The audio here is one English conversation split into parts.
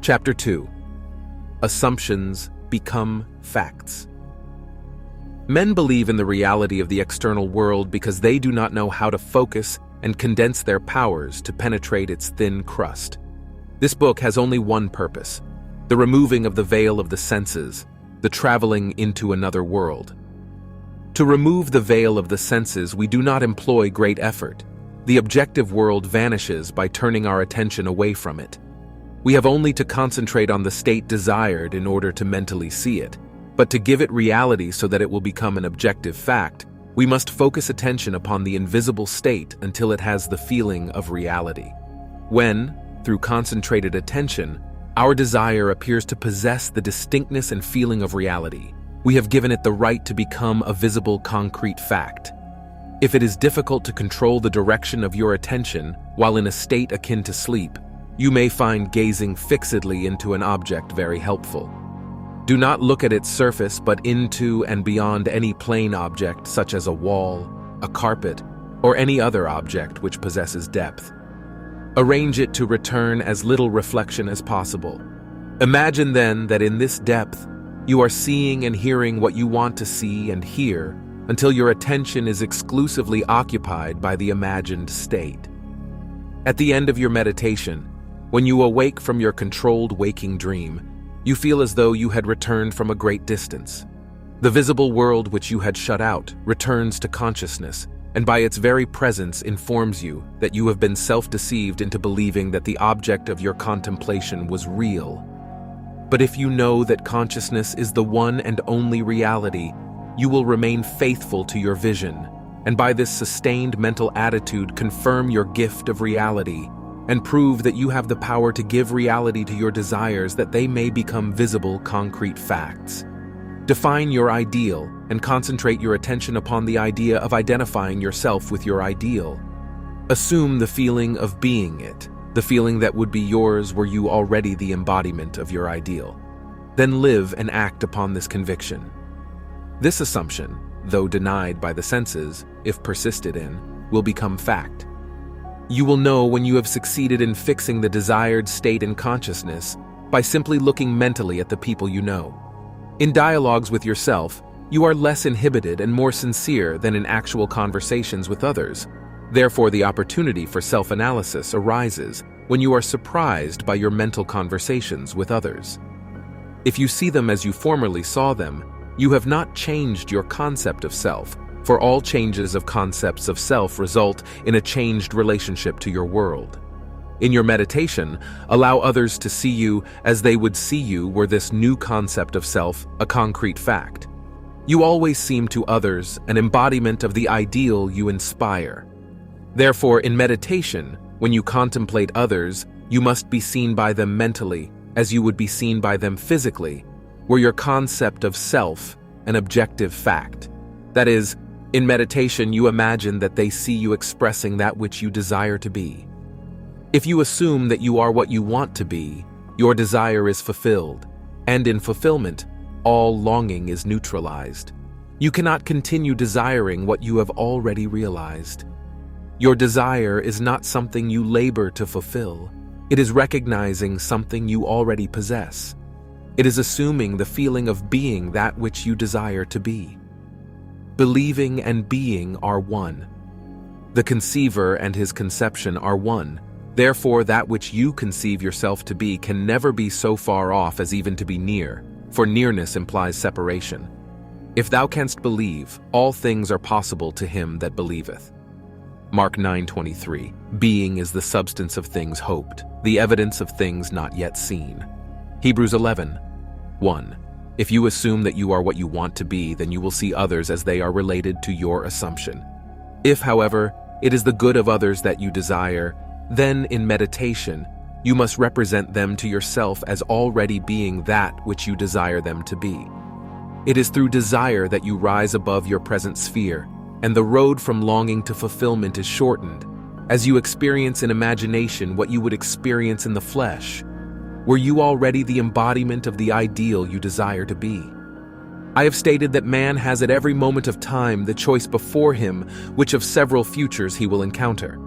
Chapter 2. Assumptions become facts. Men believe in the reality of the external world because they do not know how to focus and condense their powers to penetrate its thin crust. This book has only one purpose: the removing of the veil of the senses, the traveling into another world. To remove the veil of the senses, we do not employ great effort. The objective world vanishes by turning our attention away from it. We have only to concentrate on the state desired in order to mentally see it. But to give it reality so that it will become an objective fact, we must focus attention upon the invisible state until it has the feeling of reality. When, through concentrated attention, our desire appears to possess the distinctness and feeling of reality, we have given it the right to become a visible, concrete fact. If it is difficult to control the direction of your attention while in a state akin to sleep, you may find gazing fixedly into an object very helpful. Do not look at its surface, but into and beyond any plane object such as a wall, a carpet, or any other object which possesses depth. Arrange it to return as little reflection as possible. Imagine then that in this depth, you are seeing and hearing what you want to see and hear until your attention is exclusively occupied by the imagined state. At the end of your meditation, when you awake from your controlled waking dream, you feel as though you had returned from a great distance. The visible world which you had shut out returns to consciousness, and by its very presence informs you that you have been self-deceived into believing that the object of your contemplation was real. But if you know that consciousness is the one and only reality, you will remain faithful to your vision, and by this sustained mental attitude confirm your gift of reality, and prove that you have the power to give reality to your desires that they may become visible, concrete facts. Define your ideal and concentrate your attention upon the idea of identifying yourself with your ideal. Assume the feeling of being it, the feeling that would be yours were you already the embodiment of your ideal. Then live and act upon this conviction. This assumption, though denied by the senses, if persisted in, will become fact. You will know when you have succeeded in fixing the desired state in consciousness by simply looking mentally at the people you know. In dialogues with yourself, you are less inhibited and more sincere than in actual conversations with others. Therefore, the opportunity for self-analysis arises when you are surprised by your mental conversations with others. If you see them as you formerly saw them, you have not changed your concept of self, for all changes of concepts of self result in a changed relationship to your world. In your meditation, allow others to see you as they would see you were this new concept of self a concrete fact. You always seem to others an embodiment of the ideal you inspire. Therefore, in meditation, when you contemplate others, you must be seen by them mentally as you would be seen by them physically, were your concept of self an objective fact. That is, in meditation, you imagine that they see you expressing that which you desire to be. If you assume that you are what you want to be, your desire is fulfilled, and in fulfillment, all longing is neutralized. You cannot continue desiring what you have already realized. Your desire is not something you labor to fulfill. It is recognizing something you already possess. It is assuming the feeling of being that which you desire to be. Believing and being are one. The conceiver and his conception are one. Therefore, that which you conceive yourself to be can never be so far off as even to be near, for nearness implies separation. If thou canst believe, all things are possible to him that believeth. Mark 9:23. Being is the substance of things hoped, the evidence of things not yet seen. Hebrews 11:1. If you assume that you are what you want to be, then you will see others as they are related to your assumption. If, however, it is the good of others that you desire, then in meditation, you must represent them to yourself as already being that which you desire them to be. It is through desire that you rise above your present sphere, and the road from longing to fulfillment is shortened, as you experience in imagination what you would experience in the flesh. Were you already the embodiment of the ideal you desire to be? I have stated that man has at every moment of time the choice before him which of several futures he will encounter.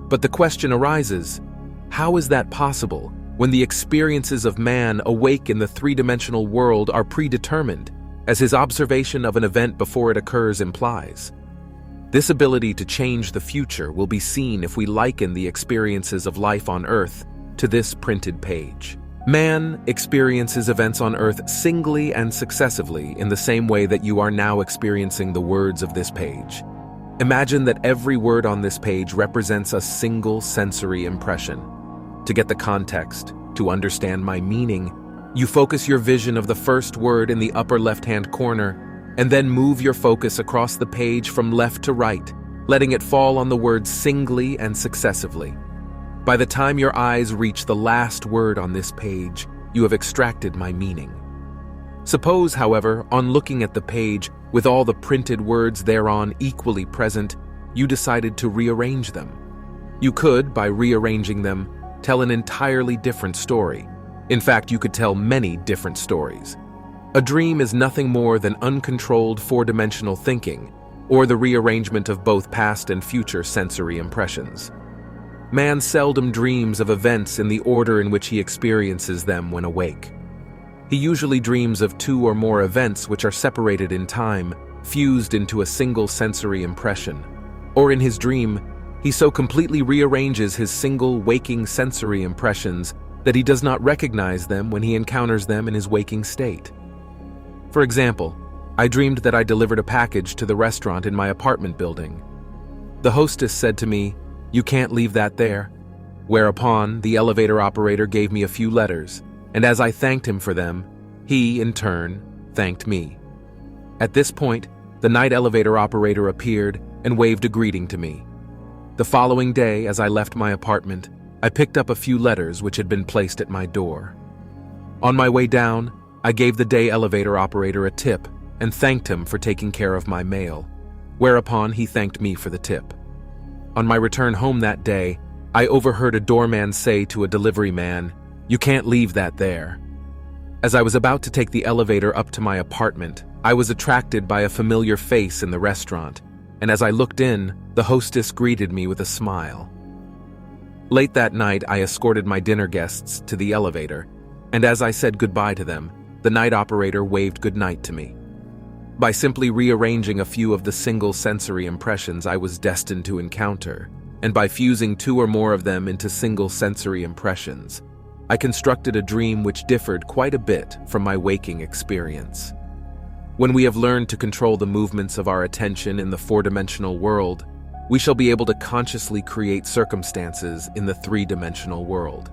But the question arises, how is that possible when the experiences of man awake in the three-dimensional world are predetermined, as his observation of an event before it occurs implies. This ability to change the future will be seen if we liken the experiences of life on Earth to this printed page. Man experiences events on Earth singly and successively in the same way that you are now experiencing the words of this page. Imagine that every word on this page represents a single sensory impression. To get the context, to understand my meaning, you focus your vision of the first word in the upper left-hand corner, and then move your focus across the page from left to right, letting it fall on the words singly and successively. By the time your eyes reach the last word on this page, you have extracted my meaning. Suppose, however, on looking at the page, with all the printed words thereon equally present, you decided to rearrange them. You could, by rearranging them, tell an entirely different story. In fact, you could tell many different stories. A dream is nothing more than uncontrolled four-dimensional thinking, or the rearrangement of both past and future sensory impressions. Man seldom dreams of events in the order in which he experiences them when awake. He usually dreams of two or more events which are separated in time, fused into a single sensory impression. Or in his dream, he so completely rearranges his single waking sensory impressions that he does not recognize them when he encounters them in his waking state. For example, I dreamed that I delivered a package to the restaurant in my apartment building. The hostess said to me, "You can't leave that there," whereupon the elevator operator gave me a few letters, and as I thanked him for them, he, in turn, thanked me. At this point, the night elevator operator appeared and waved a greeting to me. The following day, as I left my apartment, I picked up a few letters which had been placed at my door. On my way down, I gave the day elevator operator a tip and thanked him for taking care of my mail, whereupon he thanked me for the tip. On my return home that day, I overheard a doorman say to a delivery man, "You can't leave that there." As I was about to take the elevator up to my apartment, I was attracted by a familiar face in the restaurant, and as I looked in, the hostess greeted me with a smile. Late that night, I escorted my dinner guests to the elevator, and as I said goodbye to them, the night operator waved goodnight to me. By simply rearranging a few of the single sensory impressions I was destined to encounter, and by fusing two or more of them into single sensory impressions, I constructed a dream which differed quite a bit from my waking experience. When we have learned to control the movements of our attention in the four-dimensional world, we shall be able to consciously create circumstances in the three-dimensional world.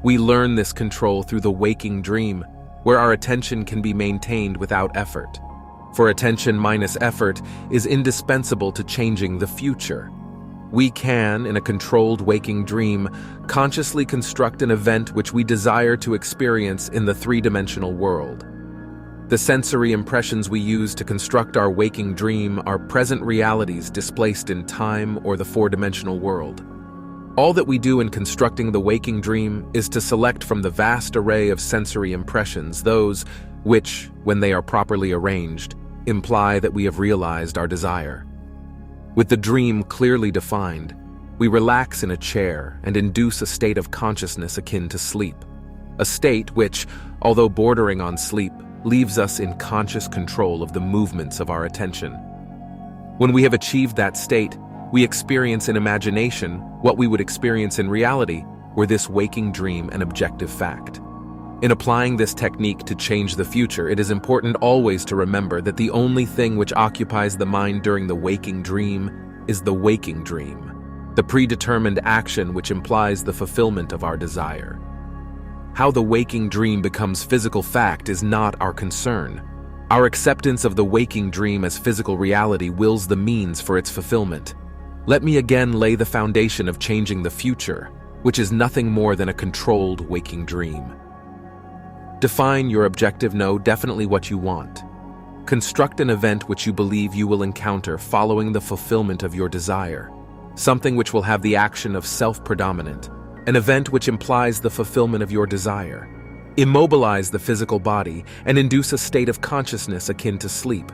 We learn this control through the waking dream, where our attention can be maintained without effort. For attention minus effort is indispensable to changing the future. We can, in a controlled waking dream, consciously construct an event which we desire to experience in the three-dimensional world. The sensory impressions we use to construct our waking dream are present realities displaced in time or the four-dimensional world. All that we do in constructing the waking dream is to select from the vast array of sensory impressions those which, when they are properly arranged, imply that we have realized our desire. With the dream clearly defined, we relax in a chair and induce a state of consciousness akin to sleep, a state which, although bordering on sleep, leaves us in conscious control of the movements of our attention. When we have achieved that state, we experience in imagination what we would experience in reality were this waking dream an objective fact. In applying this technique to change the future, it is important always to remember that the only thing which occupies the mind during the waking dream is the waking dream, the predetermined action which implies the fulfillment of our desire. How the waking dream becomes physical fact is not our concern. Our acceptance of the waking dream as physical reality wills the means for its fulfillment. Let me again lay the foundation of changing the future, which is nothing more than a controlled waking dream. Define your objective. Know definitely what you want. Construct an event which you believe you will encounter following the fulfillment of your desire, something which will have the action of self-predominant, an event which implies the fulfillment of your desire. Immobilize the physical body and induce a state of consciousness akin to sleep.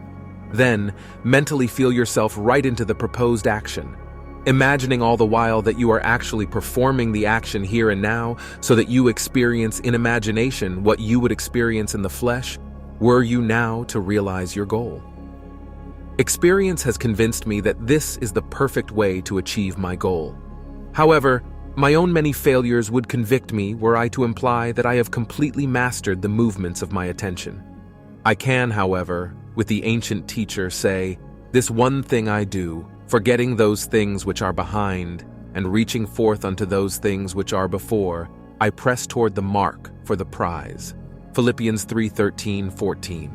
Then, mentally feel yourself right into the proposed action. imagining all the while that you are actually performing the action here and now so that you experience in imagination what you would experience in the flesh, were you now to realize your goal. Experience has convinced me that this is the perfect way to achieve my goal. However, my own many failures would convict me were I to imply that I have completely mastered the movements of my attention. I can, however, with the ancient teacher say, "This one thing I do, forgetting those things which are behind, and reaching forth unto those things which are before, I press toward the mark for the prize." Philippians 3:13-14.